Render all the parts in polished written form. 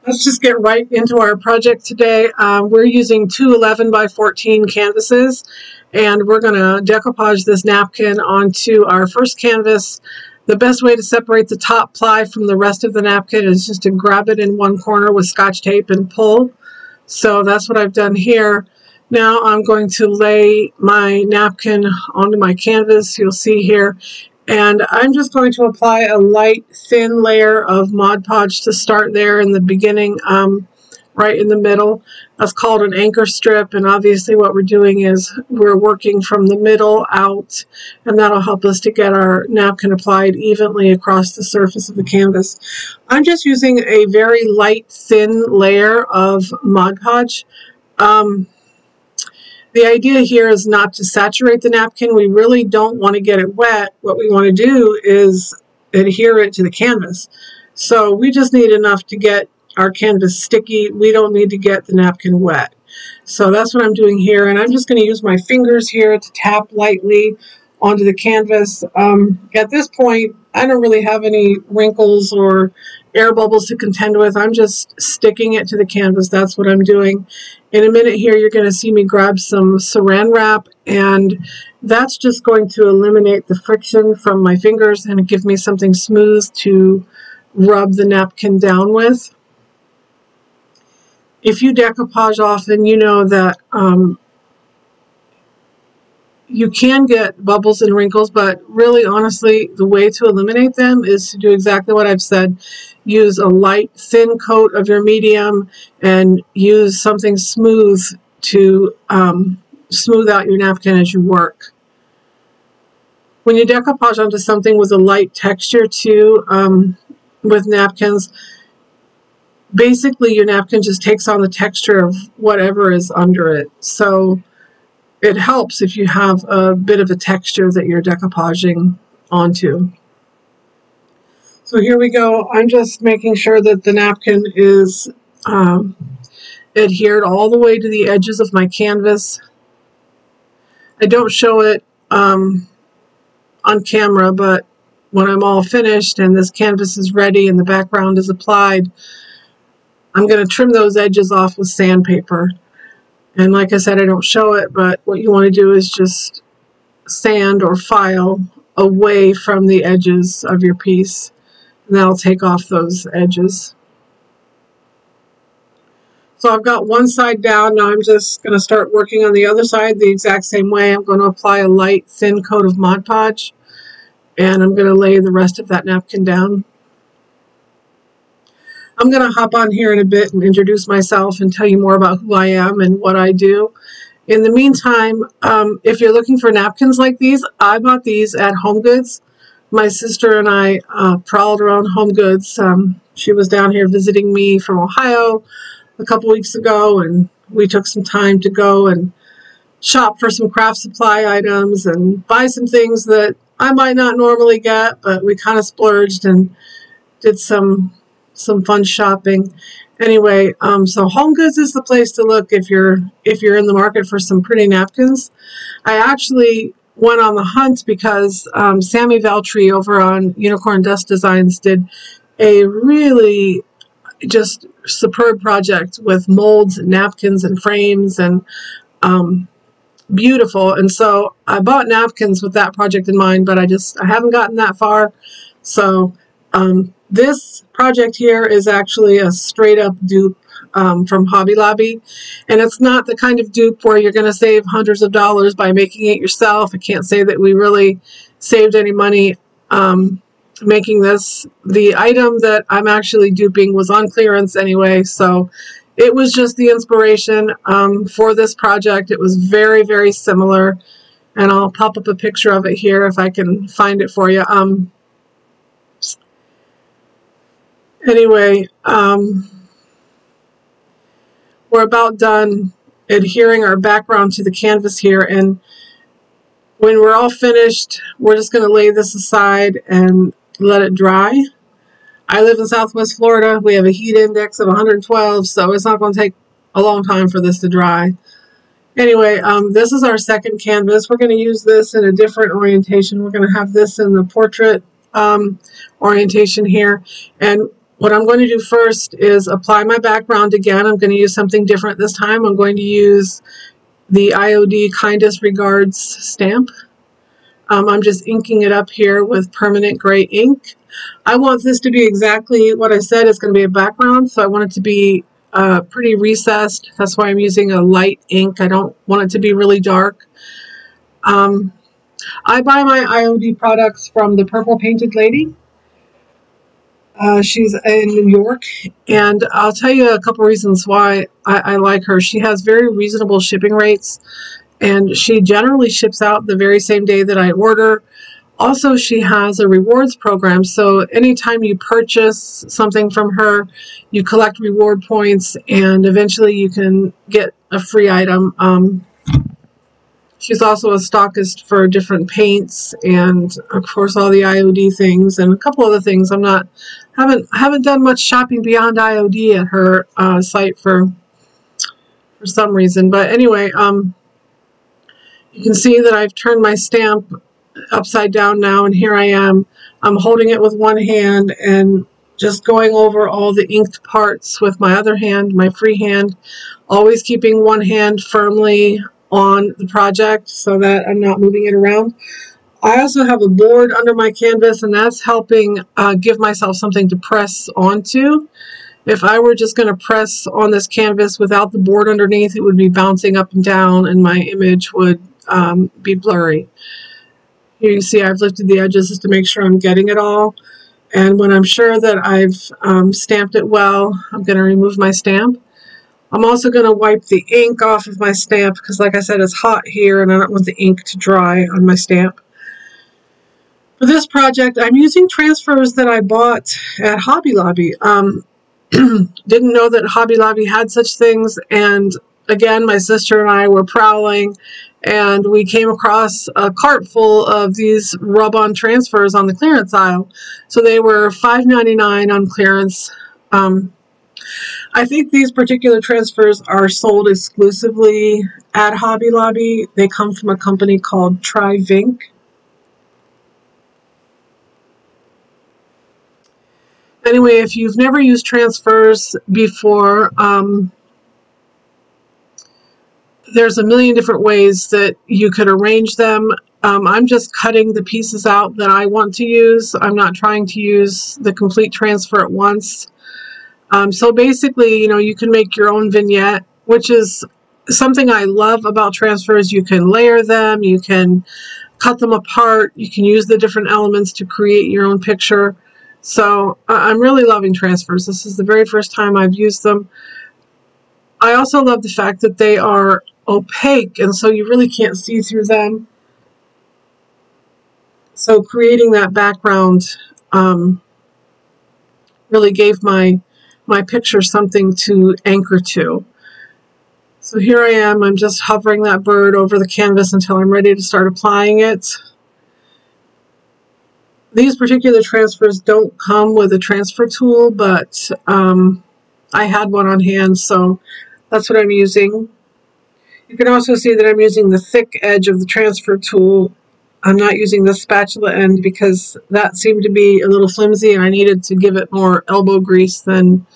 Let's just get right into our project today. We're using two 11 by 14 canvases, and we're going to decoupage this napkin onto our first canvas. The best way to separate the top ply from the rest of the napkin is just to grab it in one corner with Scotch tape and pull. So that's what I've done here. Now I'm going to lay my napkin onto my canvas, you'll see here. And I'm just going to apply a light, thin layer of Mod Podge to start there in the beginning, right in the middle. That's called an anchor strip, and obviously what we're doing is we're working from the middle out, and that'll help us to get our napkin applied evenly across the surface of the canvas. I'm just using a very light, thin layer of Mod Podge. The idea here is not to saturate the napkin. We really don't want to get it wet. What we want to do is adhere it to the canvas. So we just need enough to get our canvas sticky. We don't need to get the napkin wet. So that's what I'm doing here. And I'm just going to use my fingers here to tap lightly onto the canvas. At this point, I don't really have any wrinkles or air bubbles to contend with. I'm just sticking it to the canvas. That's what I'm doing. In a minute here, you're going to see me grab some saran wrap, and that's just going to eliminate the friction from my fingers and give me something smooth to rub the napkin down with. If you decoupage often, you know that you can get bubbles and wrinkles, but really, honestly, the way to eliminate them is to do exactly what I've said. Use a light, thin coat of your medium and use something smooth to smooth out your napkin as you work. When you decoupage onto something with a light texture too, with napkins, basically your napkin just takes on the texture of whatever is under it. So it helps if you have a bit of a texture that you're decoupaging onto. So here we go. I'm just making sure that the napkin is adhered all the way to the edges of my canvas. I don't show it on camera, but when I'm all finished and this canvas is ready and the background is applied, I'm going to trim those edges off with sandpaper. And like I said, I don't show it, but what you want to do is just sand or file away from the edges of your piece. And that'll take off those edges. So I've got one side down. Now I'm just going to start working on the other side the exact same way. I'm going to apply a light, thin coat of Mod Podge, and I'm going to lay the rest of that napkin down. I'm going to hop on here in a bit and introduce myself and tell you more about who I am and what I do. In the meantime, if you're looking for napkins like these, I bought these at HomeGoods. My sister and I prowled around HomeGoods. She was down here visiting me from Ohio a couple weeks ago, and we took some time to go and shop for some craft supply items and buy some things that I might not normally get, but we kind of splurged and did some fun shopping. Anyway, so HomeGoods is the place to look if you're in the market for some pretty napkins. I actually went on the hunt because Sammy Veltri over on Unicorn Dust Designs did a really just superb project with molds and napkins and frames and beautiful. And so I bought napkins with that project in mind, but I haven't gotten that far. So this project here is actually a straight up dupe from Hobby Lobby, and it's not the kind of dupe where you're going to save hundreds of dollars by making it yourself. I can't say that we really saved any money making this. The item that I'm actually duping was on clearance anyway, so it was just the inspiration for this project. It was very, very similar, and I'll pop up a picture of it here if I can find it for you. Anyway, we're about done adhering our background to the canvas here, and when we're all finished, we're just going to lay this aside and let it dry. I live in Southwest Florida. We have a heat index of 112, so it's not going to take a long time for this to dry. Anyway, this is our second canvas. We're going to use this in a different orientation. We're going to have this in the portrait orientation here, and what I'm going to do first is apply my background again. I'm going to use something different this time. I'm going to use the IOD Kindest Regards stamp. I'm just inking it up here with permanent gray ink. I want this to be exactly what I said. It's going to be a background, so I want it to be pretty recessed. That's why I'm using a light ink. I don't want it to be really dark. I buy my IOD products from the Purple Painted Lady. She's in New York, and I'll tell you a couple reasons why I like her. She has very reasonable shipping rates, and she generally ships out the very same day that I order. Also, she has a rewards program, so anytime you purchase something from her, you collect reward points, and eventually you can get a free item. She's also a stockist for different paints and, of course, all the IOD things and a couple other things. Haven't done much shopping beyond IOD at her site for some reason. But anyway, you can see that I've turned my stamp upside down now, and here I am. I'm holding it with one hand and just going over all the inked parts with my other hand, my free hand, always keeping one hand firmly on the project so that I'm not moving it around. I also have a board under my canvas, and that's helping give myself something to press onto. If I were just going to press on this canvas without the board underneath, it would be bouncing up and down and my image would be blurry. Here you see I've lifted the edges just to make sure I'm getting it all. And when I'm sure that I've stamped it well, I'm going to remove my stamp. I'm also going to wipe the ink off of my stamp because, like I said, it's hot here and I don't want the ink to dry on my stamp. For this project, I'm using transfers that I bought at Hobby Lobby. Didn't know that Hobby Lobby had such things, and again, my sister and I were prowling, and we came across a cart full of these rub-on transfers on the clearance aisle. So they were $5.99 on clearance. I think these particular transfers are sold exclusively at Hobby Lobby. They come from a company called Tri-Vink. Anyway, if you've never used transfers before, there's a million different ways that you could arrange them. I'm just cutting the pieces out that I want to use. I'm not trying to use the complete transfer at once. So basically, you know, you can make your own vignette, which is something I love about transfers. You can layer them, you can cut them apart, you can use the different elements to create your own picture. So I'm really loving transfers. This is the very first time I've used them. I also love the fact that they are opaque, and so you really can't see through them. So creating that background really gave my picture something to anchor to. So here I am, I'm just hovering that bird over the canvas until I'm ready to start applying it. These particular transfers don't come with a transfer tool, but I had one on hand, so that's what I'm using. You can also see that I'm using the thick edge of the transfer tool. I'm not using the spatula end because that seemed to be a little flimsy and I needed to give it more elbow grease than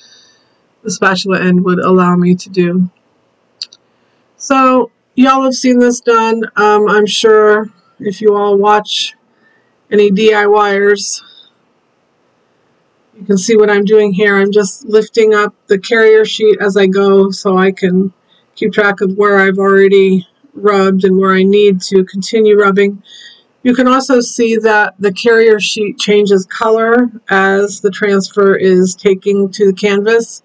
the spatula end would allow me to do. So y'all have seen this done. I'm sure if you all watch any DIYers, you can see what I'm doing here. I'm just lifting up the carrier sheet as I go so I can keep track of where I've already rubbed and where I need to continue rubbing. You can also see that the carrier sheet changes color as the transfer is taking to the canvas.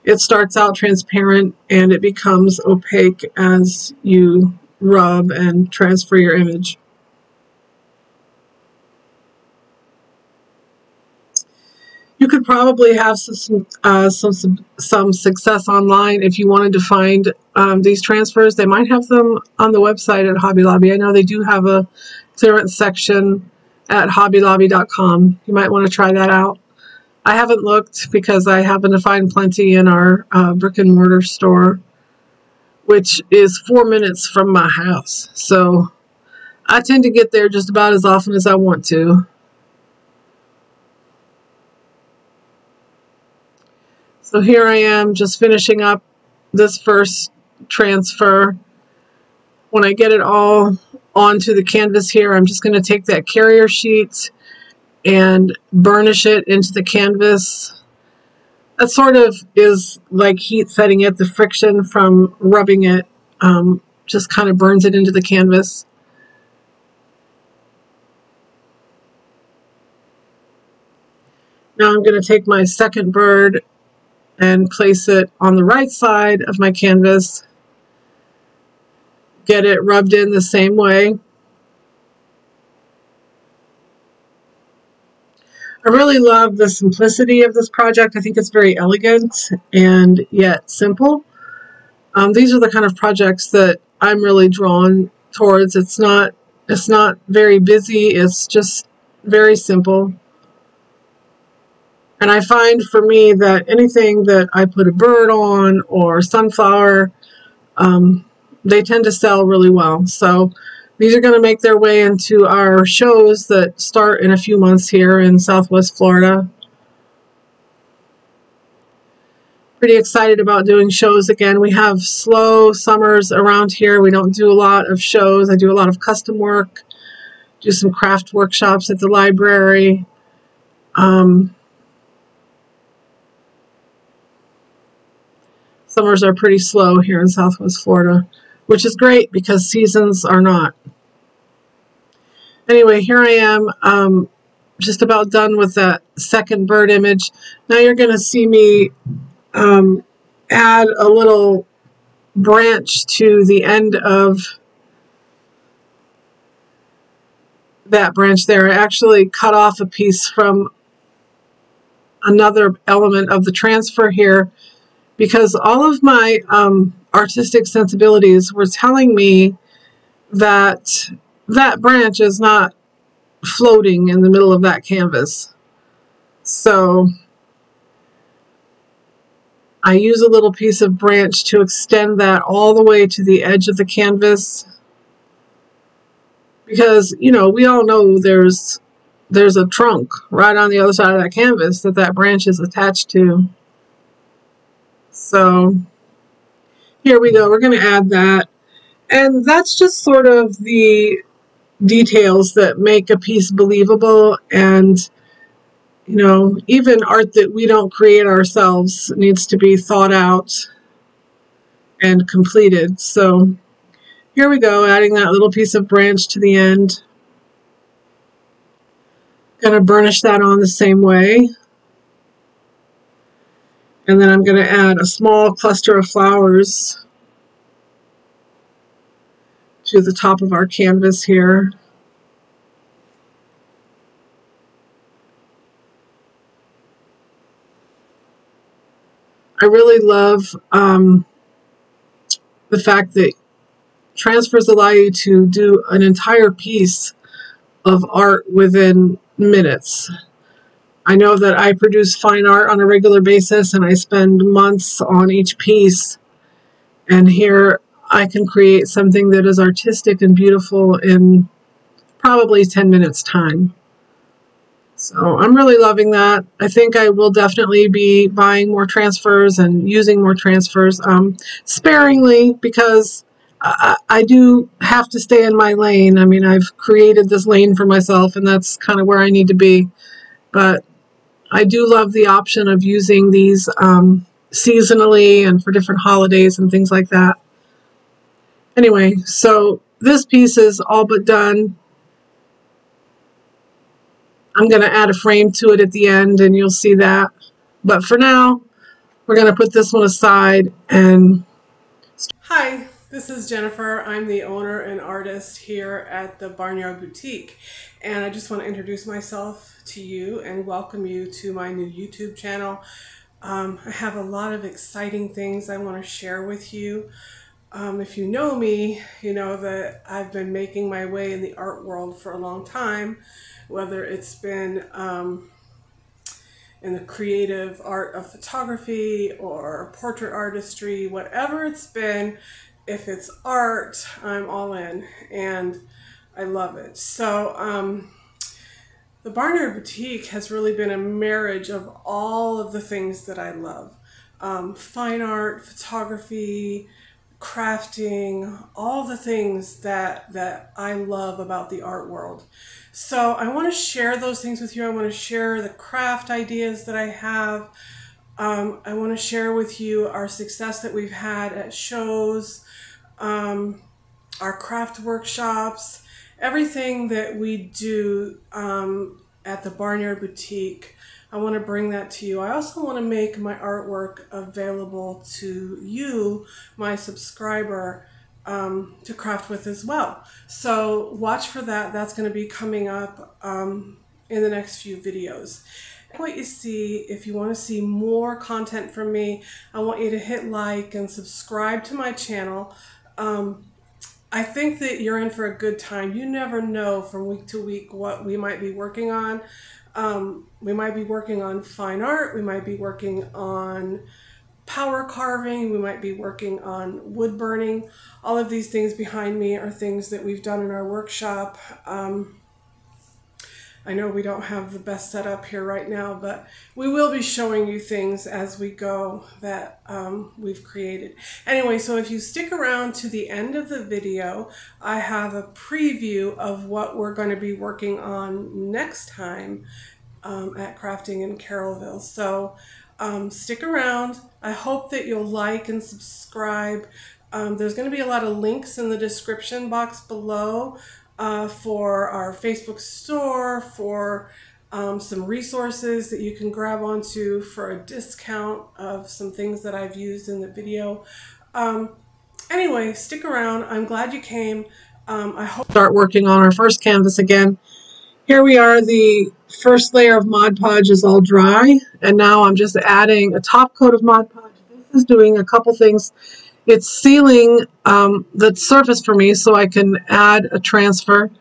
It starts out transparent and it becomes opaque as you rub and transfer your image. You could probably have some success online if you wanted to find these transfers. They might have them on the website at Hobby Lobby. I know they do have a clearance section at hobbylobby.com. You might want to try that out. I haven't looked because I happen to find plenty in our brick and mortar store, which is 4 minutes from my house. So I tend to get there just about as often as I want to. So here I am just finishing up this first transfer. When I get it all onto the canvas here, I'm just going to take that carrier sheet and burnish it into the canvas. That sort of is like heat setting it. The friction from rubbing it just kind of burns it into the canvas. Now I'm going to take my second bird and place it on the right side of my canvas. Get it rubbed in the same way. I really love the simplicity of this project. I think it's very elegant and yet simple. These are the kind of projects that I'm really drawn towards. It's not very busy. It's just very simple. And I find for me that anything that I put a bird on or sunflower, they tend to sell really well. So these are going to make their way into our shows that start in a few months here in Southwest Florida. Pretty excited about doing shows again. We have slow summers around here. We don't do a lot of shows. I do a lot of custom work, do some craft workshops at the library. Summers are pretty slow here in Southwest Florida, which is great because seasons are not. Anyway, here I am, just about done with that second bird image. Now you're going to see me add a little branch to the end of that branch there. I actually cut off a piece from another element of the transfer here because all of my artistic sensibilities were telling me that that branch is not floating in the middle of that canvas. So I use a little piece of branch to extend that all the way to the edge of the canvas because, you know, we all know there's a trunk right on the other side of that canvas that branch is attached to. So here we go. We're going to add that. And that's just sort of the details that make a piece believable. And, you know, even art that we don't create ourselves needs to be thought out and completed. So here we go, adding that little piece of branch to the end. Going to burnish that on the same way. And then I'm going to add a small cluster of flowers to the top of our canvas here. I really love the fact that transfers allow you to do an entire piece of art within minutes. I know that I produce fine art on a regular basis and I spend months on each piece, and here I can create something that is artistic and beautiful in probably 10 minutes time. So I'm really loving that. I think I will definitely be buying more transfers and using more transfers sparingly because I do have to stay in my lane. I mean, I've created this lane for myself and that's kind of where I need to be. But I do love the option of using these seasonally and for different holidays and things like that. Anyway, so this piece is all but done. I'm going to add a frame to it at the end and you'll see that. But for now, we're going to put this one aside and... Hi, this is Jennifer. I'm the owner and artist here at the Barnyard Boutique. And I just want to introduce myself to you and welcome you to my new YouTube channel. I have a lot of exciting things I want to share with you. If you know me, you know that I've been making my way in the art world for a long time, whether it's been in the creative art of photography or portrait artistry, whatever it's been, if it's art, I'm all in and I love it. So the Barnyard Boutique has really been a marriage of all of the things that I love. fine art, photography, crafting, all the things that I love about the art world. So I want to share those things with you. I want to share the craft ideas that I have. I want to share with you our success that we've had at shows, our craft workshops, everything that we do at the Barnyard Boutique. I want to bring that to you. I also want to make my artwork available to you, my subscriber, to craft with as well. So watch for that. That's going to be coming up in the next few videos. What you see, if you want to see more content from me, I want you to hit like and subscribe to my channel. I think that you're in for a good time. You never know from week to week what we might be working on. We might be working on fine art. We might be working on power carving. We might be working on wood burning. All of these things behind me are things that we've done in our workshop. I know we don't have the best setup here right now, but we will be showing you things as we go that we've created. Anyway, so if you stick around to the end of the video, I have a preview of what we're going to be working on next time at Crafting in Carrollville. So stick around. I hope that you'll like and subscribe. There's going to be a lot of links in the description box below. For our Facebook store, for some resources that you can grab onto for a discount of some things that I've used in the video. Anyway, stick around. I'm glad you came. I hope start working on our first canvas again. Here we are. The first layer of Mod Podge is all dry, and now I'm just adding a top coat of Mod Podge. This is doing a couple things. It's sealing the surface for me so I can add a transfer.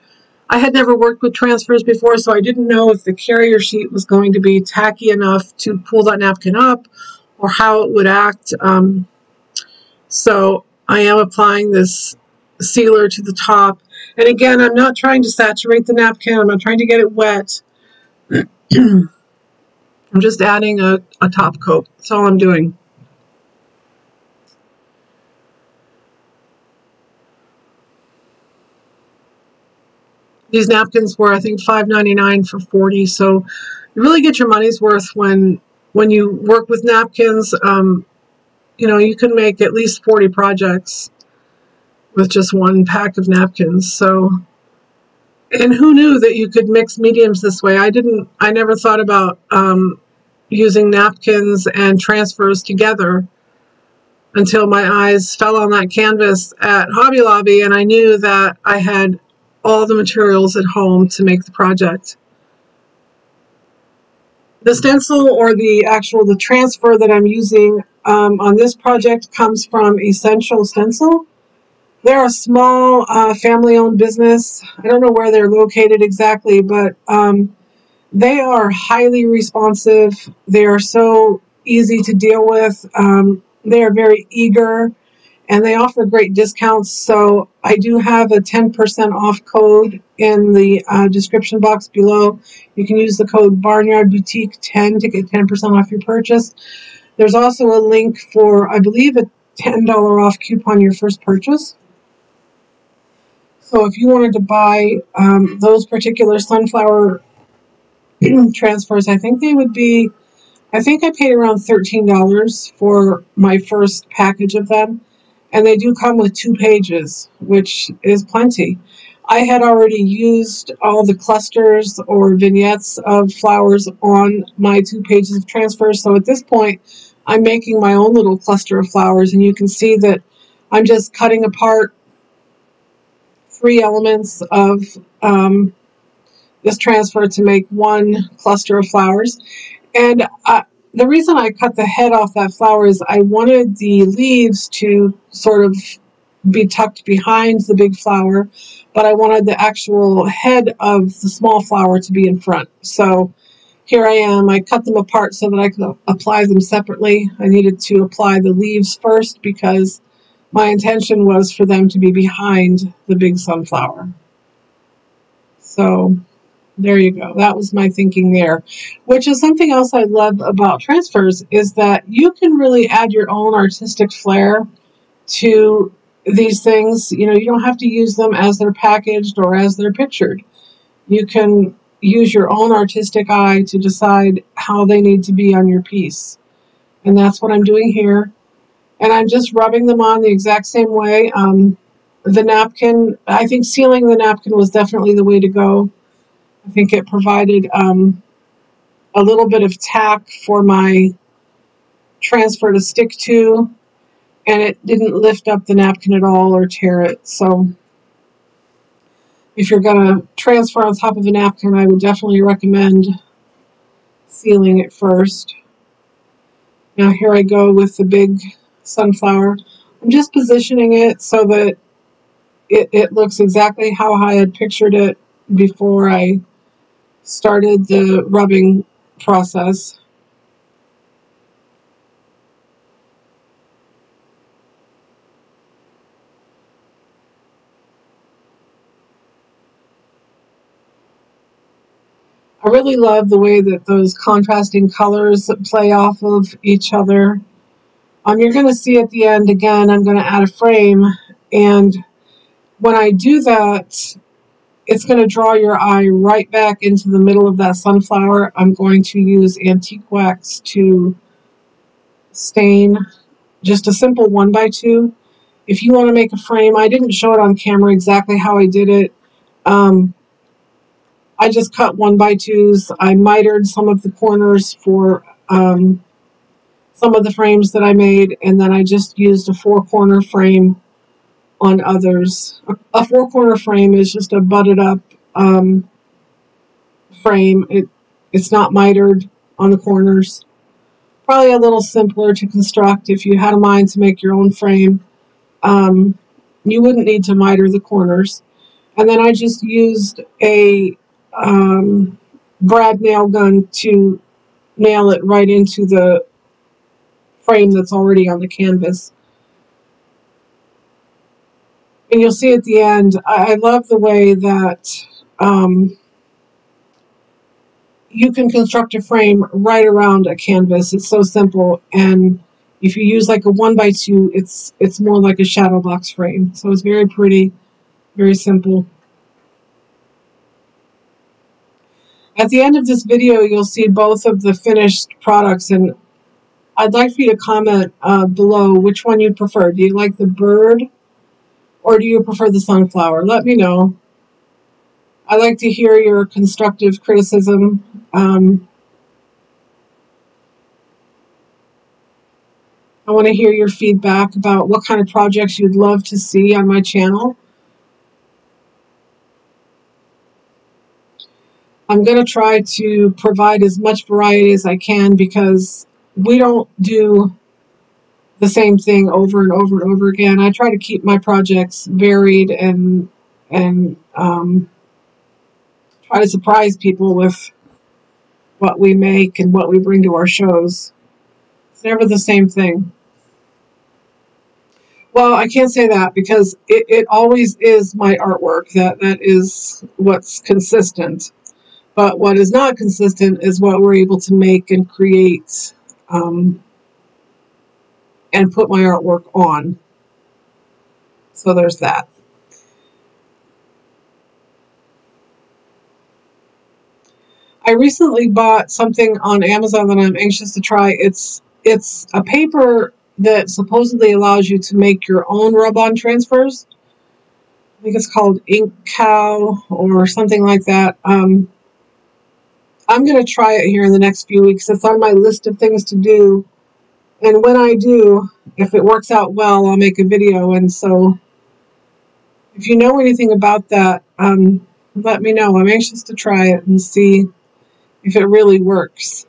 I had never worked with transfers before, so I didn't know if the carrier sheet was going to be tacky enough to pull that napkin up or how it would act. So I am applying this sealer to the top. And again, I'm not trying to saturate the napkin. I'm not trying to get it wet. I'm just adding a top coat. That's all I'm doing. These napkins were, I think, $5.99 for 40. So you really get your money's worth when you work with napkins. You know, you can make at least 40 projects with just one pack of napkins. So, and who knew that you could mix mediums this way? I never thought about using napkins and transfers together until my eyes fell on that canvas at Hobby Lobby, and I knew that I had all the materials at home to make the project. The stencil, or the transfer that I'm using on this project, comes from Essential Stencil. They're a small family-owned business. I don't know where they're located exactly, but they are highly responsive. They are so easy to deal with. They are very eager, and they offer great discounts. So I do have a 10% off code in the description box below. You can use the code BarnyardBoutique10 to get 10% off your purchase. There's also a link for, I believe, a $10 off coupon your first purchase. So if you wanted to buy those particular sunflower transfers, I think they would be, I think I paid around $13 for my first package of them. And they do come with 2 pages, which is plenty. I had already used all the clusters or vignettes of flowers on my 2 pages of transfers. So at this point, I'm making my own little cluster of flowers. And you can see that I'm just cutting apart 3 elements of this transfer to make one cluster of flowers. And the reason I cut the head off that flower is I wanted the leaves to sort of be tucked behind the big flower, but I wanted the actual head of the small flower to be in front. So here I am. I cut them apart so that I could apply them separately. I needed to apply the leaves first because my intention was for them to be behind the big sunflower. So There you go. That was my thinking there, which is something else I love about transfers is that you can really add your own artistic flair to these things. You know, you don't have to use them as they're packaged or as they're pictured. You can use your own artistic eye to decide how they need to be on your piece. And that's what I'm doing here. And I'm just rubbing them on the exact same way. The napkin, I think sealing the napkin was definitely the way to go. I think it provided a little bit of tack for my transfer to stick to, and it didn't lift up the napkin at all or tear it. So if you're going to transfer on top of a napkin, I would definitely recommend sealing it first. Now here I go with the big sunflower. I'm just positioning it so that it looks exactly how I had pictured it before I started the rubbing process. I really love the way that those contrasting colors play off of each other. You're going to see at the end, again, I'm going to add a frame, and when I do that, it's going to draw your eye right back into the middle of that sunflower. I'm going to use antique wax to stain just a simple 1x2. If you want to make a frame, I didn't show it on camera exactly how I did it. I just cut 1x2s. I mitered some of the corners for some of the frames that I made, and then I just used a 4-corner frame on others. A 4-corner frame is just a butted up frame. It's not mitered on the corners. Probably a little simpler to construct if you had a mind to make your own frame. You wouldn't need to miter the corners. And then I just used a brad nail gun to nail it right into the frame that's already on the canvas. And you'll see at the end, I love the way that you can construct a frame right around a canvas. It's so simple, and if you use like a 1x2, it's more like a shadow box frame. So it's very pretty, very simple. At the end of this video, you'll see both of the finished products, and I'd like for you to comment below which one you prefer. Do you like the bird, or do you prefer the sunflower? Let me know. I like to hear your constructive criticism. I want to hear your feedback about what kind of projects you'd love to see on my channel. I'm going to try to provide as much variety as I can because we don't do the same thing over and over and over again. I try to keep my projects varied and try to surprise people with what we make and what we bring to our shows. It's never the same thing. Well, I can't say that because it always is my artwork. That is what's consistent. But what is not consistent is what we're able to make and create and put my artwork on. So there's that. I recently bought something on Amazon that I'm anxious to try. It's a paper that supposedly allows you to make your own rub-on transfers. I think it's called Ink Cow or something like that. I'm going to try it here in the next few weeks. It's on my list of things to do. And when I do, if it works out well, I'll make a video. And so if you know anything about that, let me know. I'm anxious to try it and see if it really works.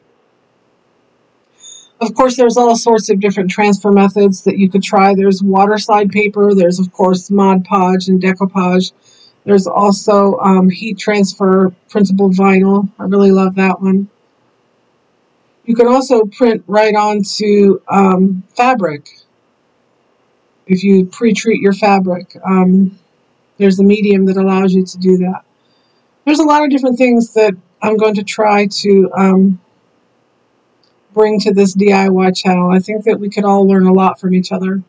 Of course, there's all sorts of different transfer methods that you could try. There's water slide paper. There's, of course, Mod Podge and decoupage. There's also heat transfer printable vinyl. I really love that one. You can also print right onto fabric if you pre-treat your fabric. There's a medium that allows you to do that. There's a lot of different things that I'm going to try to bring to this DIY channel. I think that we could all learn a lot from each other.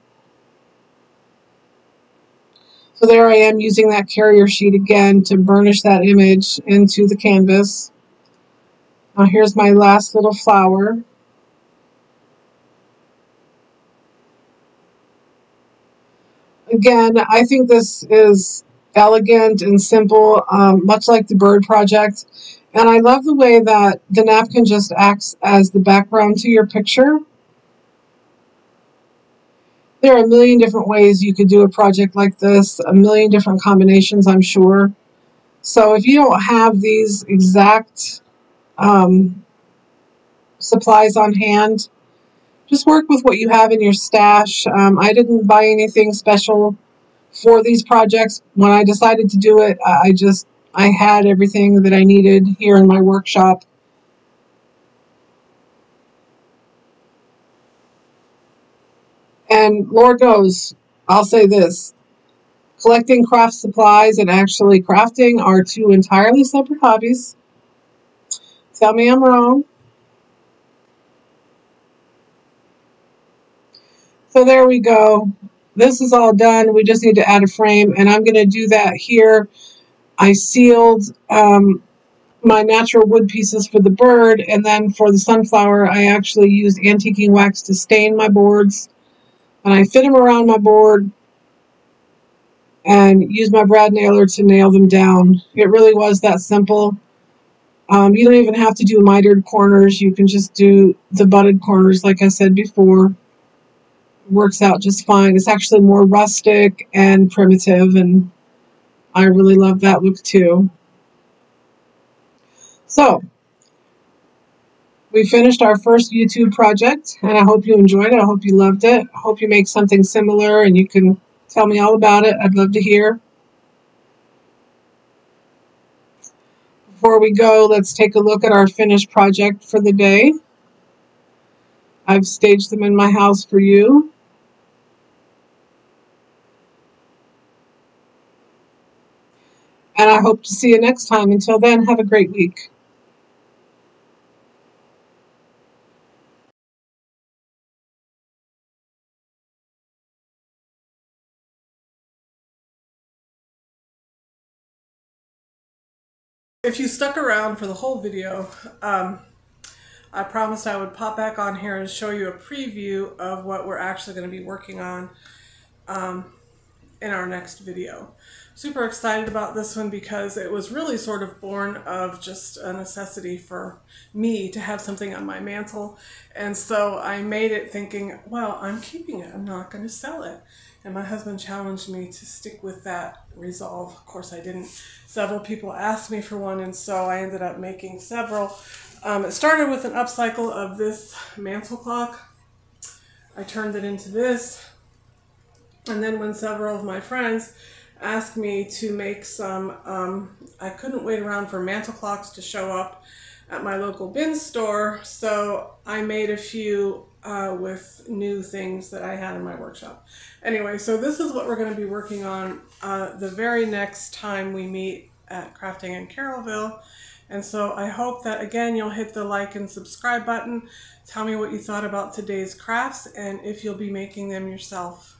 So there I am using that carrier sheet again to burnish that image into the canvas. Now here's my last little flower. Again, I think this is elegant and simple, much like the bird project. And I love the way that the napkin just acts as the background to your picture. There are a million different ways you could do a project like this, a million different combinations, I'm sure. So if you don't have these exact supplies on hand, just work with what you have in your stash. I didn't buy anything special for these projects. When I decided to do it, I had everything that I needed here in my workshop. And Lord knows, I'll say this, collecting craft supplies and actually crafting are two entirely separate hobbies. Tell me I'm wrong. So there we go. This is all done. We just need to add a frame, and I'm going to do that here. I sealed my natural wood pieces for the bird, and then for the sunflower, I actually used antiquing wax to stain my boards. And I fit them around my board and used my brad nailer to nail them down. It really was that simple. You don't even have to do mitered corners. You can just do the butted corners, like I said before. Works out just fine. It's actually more rustic and primitive, and I really love that look too. So, we finished our first YouTube project, and I hope you enjoyed it. I hope you loved it. I hope you make something similar, and you can tell me all about it. I'd love to hear. Before we go, let's take a look at our finished project for the day. I've staged them in my house for you. And I hope to see you next time. Until then, have a great week. If you stuck around for the whole video, I promised I would pop back on here and show you a preview of what we're actually going to be working on in our next video. Super excited about this one because it was really sort of born of just a necessity for me to have something on my mantle. And so I made it thinking, well, I'm keeping it. I'm not going to sell it. And my husband challenged me to stick with that resolve. Of course, I didn't. Several people asked me for one, and so I ended up making several. It started with an upcycle of this mantle clock. I turned it into this. And then when several of my friends asked me to make some, I couldn't wait around for mantle clocks to show up at my local bin store, so I made a few with new things that I had in my workshop. Anyway, so this is what we're going to be working on the very next time we meet at Crafting in Carrollville. And so I hope that, again, you'll hit the like and subscribe button. Tell me what you thought about today's crafts and if you'll be making them yourself.